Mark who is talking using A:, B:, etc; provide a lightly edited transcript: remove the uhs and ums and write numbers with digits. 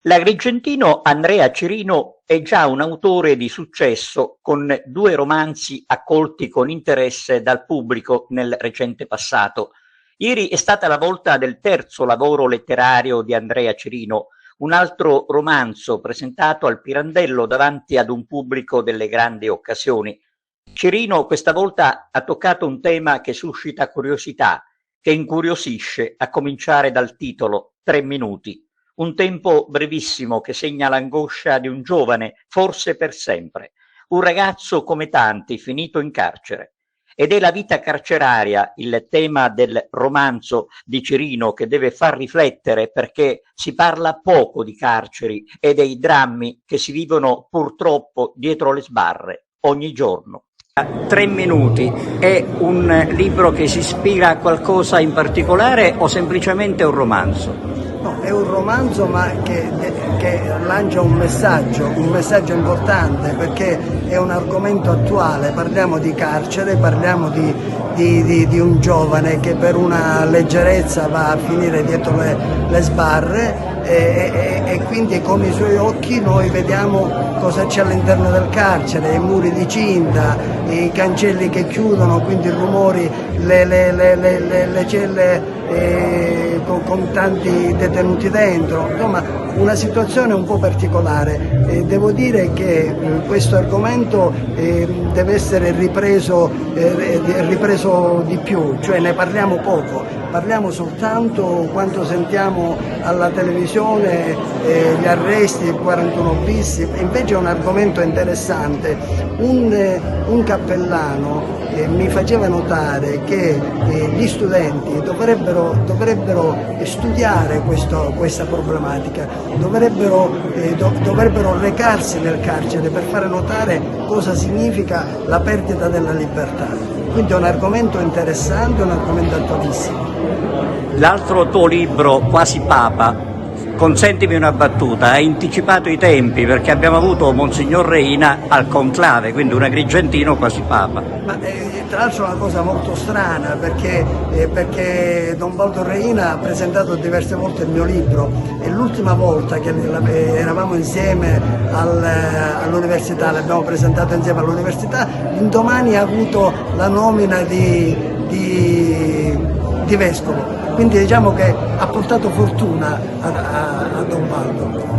A: L'agrigentino Andrea Cirino è già un autore di successo con 2 romanzi accolti con interesse dal pubblico nel recente passato. Ieri è stata la volta del terzo lavoro letterario di Andrea Cirino, un altro romanzo presentato al Pirandello davanti ad un pubblico delle grandi occasioni. Cirino questa volta ha toccato un tema che suscita curiosità, che incuriosisce, a cominciare dal titolo, 3 minuti. Un tempo brevissimo che segna l'angoscia di un giovane, forse per sempre. Un ragazzo come tanti, finito in carcere. Ed è la vita carceraria il tema del romanzo di Cirino che deve far riflettere, perché si parla poco di carceri e dei drammi che si vivono purtroppo dietro le sbarre ogni giorno. 3 minuti è un libro che si ispira a qualcosa in particolare o semplicemente un romanzo?
B: No, è un romanzo ma che lancia un messaggio importante, perché è un argomento attuale. Parliamo di carcere, parliamo di un giovane che per una leggerezza va a finire dietro le sbarre e quindi con i suoi occhi noi vediamo cosa c'è all'interno del carcere, i muri di cinta, i cancelli che chiudono, quindi i rumori, le celle con tanti detenuti dentro, insomma una situazione un po' particolare. Devo dire che questo argomento deve essere ripreso di più, cioè ne parliamo poco, parliamo soltanto quando sentiamo alla televisione gli arresti, il 41 bis, invece è un argomento interessante. Un cappellano mi faceva notare che gli studenti dovrebbero studiare questa problematica, dovrebbero recarsi nel carcere per fare notare cosa significa la perdita della libertà. Quindi è un argomento interessante, un argomento attualissimo.
A: L'altro tuo libro, Quasi Papa, consentimi una battuta, ha anticipato i tempi perché abbiamo avuto Monsignor Reina al conclave, quindi un agrigentino quasi Papa.
B: Ma tra l'altro è una cosa molto strana perché Don Baldo Reina ha presentato diverse volte il mio libro e l'ultima volta che eravamo insieme all'università, l'abbiamo presentato insieme all'università, l'indomani ha avuto la nomina di vescovo. Quindi diciamo che ha portato fortuna a Don Baldo.